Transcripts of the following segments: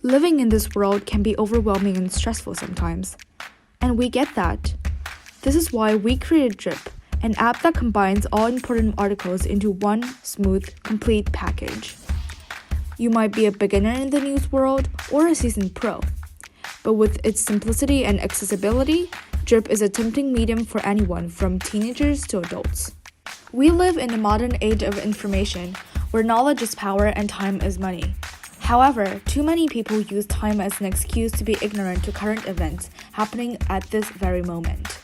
Living in this world can be overwhelming and stressful sometimes, and we get that. This is why we created Drip, an app that combines all important articles into one smooth, complete package. You might be a beginner in the news world or a seasoned pro, but with its simplicity and accessibility, Drip is a tempting medium for anyone from teenagers to adults. We live in a modern age of information where knowledge is power and time is money. However, too many people use time as an excuse to be ignorant to current events happening at this very moment.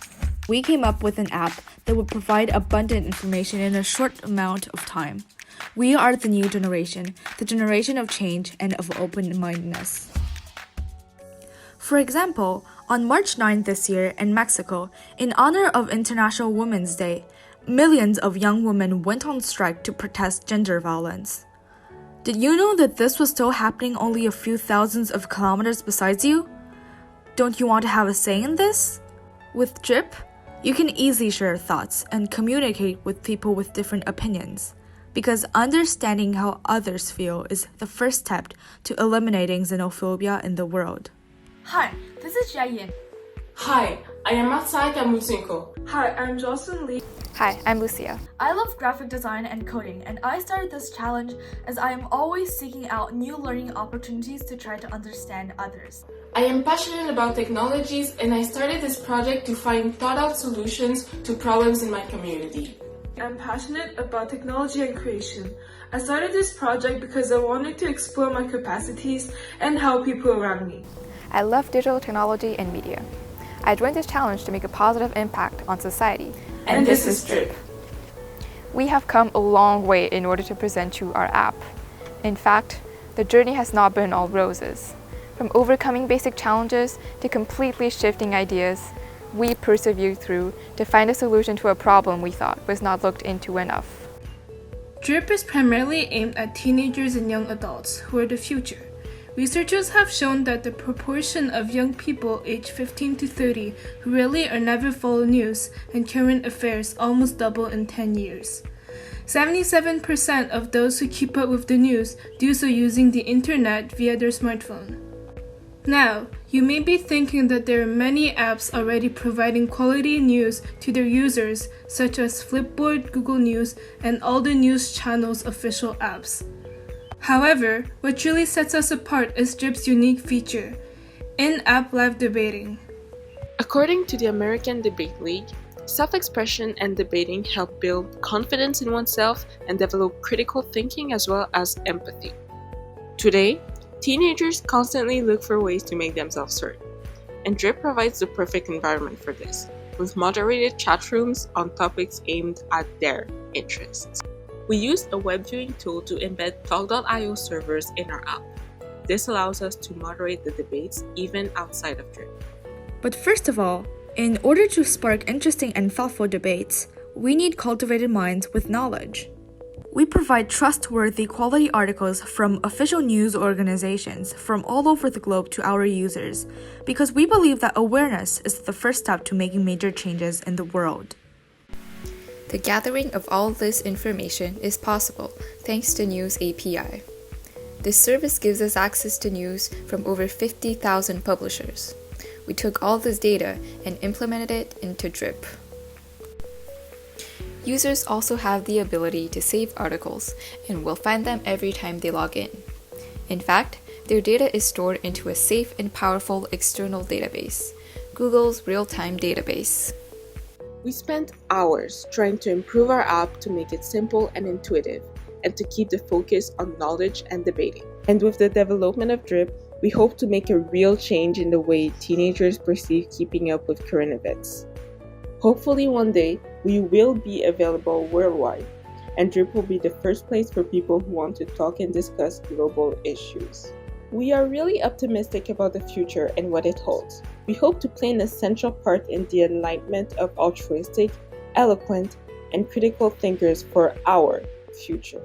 We came up with an app that would provide abundant information in a short amount of time. We are the new generation, the generation of change and of open-mindedness. For example, on March 9th this year in Mexico, in honor of International Women's Day, millions of young women went on strike to protest gender violence. Did you know that this was still happening only a few thousands of kilometers besides you? Don't you want to have a say in this? With Drip, you can easily share thoughts and communicate with people with different opinions, because understanding how others feel is the first step to eliminating xenophobia in the world. Hi, this is Jiayin. Hi, I am Marthe-Sarah. Hi, I'm Jocelyne. Hi, I'm Lucia. I love graphic design and coding, and I started this challenge as I am always seeking out new learning opportunities to try to understand others. I am passionate about technologies, and I started this project to find thought-out solutions to problems in my community. I'm passionate about technology and creation. I started this project because I wanted to explore my capacities and help people around me. I love digital technology and media. I joined this challenge to make a positive impact on society. And this is Drip. We have come a long way in order to present you our app. In fact, the journey has not been all roses. From overcoming basic challenges to completely shifting ideas, we persevered through to find a solution to a problem we thought was not looked into enough. Drip is primarily aimed at teenagers and young adults who are the future. Researchers have shown that the proportion of young people aged 15 to 30 who rarely or never follow news and current affairs almost double in 10 years. 77% of those who keep up with the news do so using the internet via their smartphone. Now, you may be thinking that there are many apps already providing quality news to their users, such as Flipboard, Google News, and all the news channels' official apps. However, what truly sets us apart is Drip's unique feature, in-app live debating. According to the American Debate League, self-expression and debating help build confidence in oneself and develop critical thinking as well as empathy. Today, teenagers constantly look for ways to make themselves heard, and Drip provides the perfect environment for this, with moderated chat rooms on topics aimed at their interests. We used a web viewing tool to embed Talk.io servers in our app. This allows us to moderate the debates even outside of Drip. But first of all, in order to spark interesting and thoughtful debates, we need cultivated minds with knowledge. We provide trustworthy quality articles from official news organizations from all over the globe to our users, because we believe that awareness is the first step to making major changes in the world. The gathering of all this information is possible thanks to News API. This service gives us access to news from over 50,000 publishers. We took all this data and implemented it into Drip. Users also have the ability to save articles and will find them every time they log in. In fact, their data is stored into a safe and powerful external database, Google's real-time database. We spent hours trying to improve our app to make it simple and intuitive, and to keep the focus on knowledge and debating. And with the development of Drip, we hope to make a real change in the way teenagers perceive keeping up with current events. Hopefully one day, we will be available worldwide, and Drip will be the first place for people who want to talk and discuss global issues. We are really optimistic about the future and what it holds. We hope to play an essential part in the enlightenment of altruistic, eloquent, and critical thinkers for our future.